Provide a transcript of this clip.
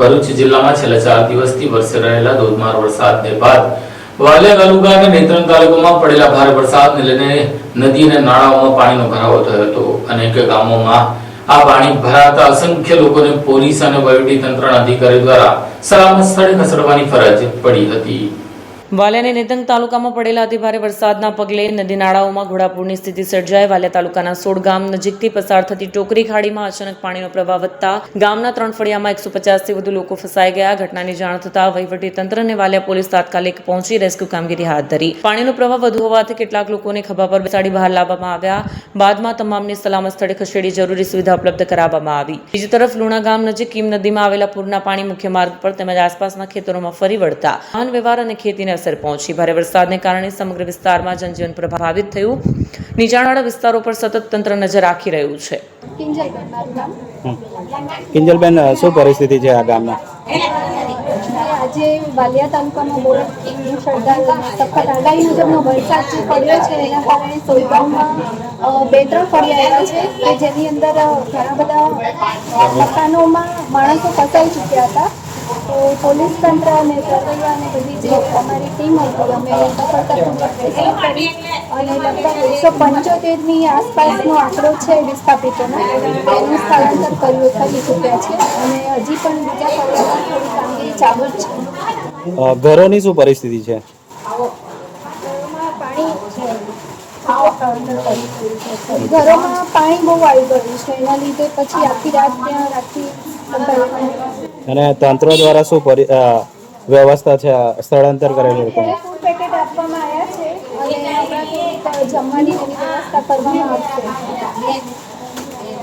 ભરૂચ જિલ્લામાં છેલ્લા 4 દિવસથી વરસી રહેલા ધોધમાર વરસાદને બાદ વાલિયા તાલુકા અને નેત્રંગ તાલુકામાં પડેલા ભારે વરસાદને લઈને નદી અને નાળાઓમાં પાણીનો ભરાવો થયો હતો। અનેક ગામોમાં આ પાણી ભરાતા અસંખ્ય લોકોને પોલીસ અને વહીવટી તંત્રના અધિકારીઓ દ્વારા સલામત સ્થળે ખસેડવાની ફરજ પડી હતી। વાલિયા અને નેત્રંગ તાલુકામાં પડેલા અતિભારે વરસાદના પગલે નદી નાળાઓમાં ઘોડાપૂરની સ્થિતિ સર્જાઈ। વાલિયા તાલુકાના 16 ગામ નજીકથી પસાર થતી ટોકરી ખાડીમાં અચાનક પાણીનો પ્રવાહ વધતા ગામના 3 ફળિયામાં 150 થી વધુ લોકો ફસાઈ ગયા। ઘટનાની જાણ થતાં વહીવટી તંત્ર અને વાલિયા પોલીસ તાત્કાલિક પહોંચી રેસ્ક્યુ કામગીરી હાથ ધરી। પાણીનો પ્રવાહ વધુ હોવાથી કેટલાક લોકોને ખભા પર બેસાડી બહાર લાવવામાં આવ્યા। બાદમાં તમામને સલામત સ્થળે ખસેડી જરૂરી સુવિધા ઉપલબ્ધ કરાવવામાં આવી। બીજી તરફ લુણા ગામ નજીક કીમ નદીમાં આવેલા પૂરના પાણી મુખ્ય માર્ગ પર તેમજ આસપાસના ખેતરોમાં ફરી વળતા વાહન વ્યવહાર અને ખેતીને અસર પહોંચી। ભારે વરસાદને કારણે સમગ્ર વિસ્તારમાં જનજીવન પ્રભાવિત થયું। નીચાણવાળા વિસ્તારો પર સતત તંત્ર નજર રાખી રહ્યું છે। કિંજલબેન, શું પરિસ્થિતિ છે આ ગામમાં? આજે વાલિયા તાલુકામાં બહુ સખત આગાહી મુજબનો વરસાદ જે પડ્યો છે એના કારણે સોલગામમાં 2-3 ફળિયા એવા છે કે જેની અંદર ઘણા બધા મકાનોમાં માણસો ફસાઈ ચૂક્યા હતા। તો પોલીસ તંત્ર અને તરવૈયા અને બધી જે અમારી ટીમ હતી અમે સફળતાપૂર્વક રેસ્ક્યુ કરી અને લગભગ 175ની આસપાસનો આંકડો છે વિસ્થાપિતોનો એનું સ્થળાંતર કરી ચૂક્યા છે અને હજી પણ બીજા ફળિયામાં થોડી કામગીરી ચાલુ જ છે। ઘરોની શું પરિસ્થિતિ છે? ઘરોમાં પાણી બહુ આવી ગયું છે, એના લીધે પછી આખી રાત ત્યાં રાખી અને તંત્ર દ્વારા શું વ્યવસ્થા છે સ્થળાંતર કરેલું હતું? ફૂડ પેકેટ આપવામાં આવ્યા છે અને હમણાં જમવાની વ્યવસ્થા કરવામાં આવશે।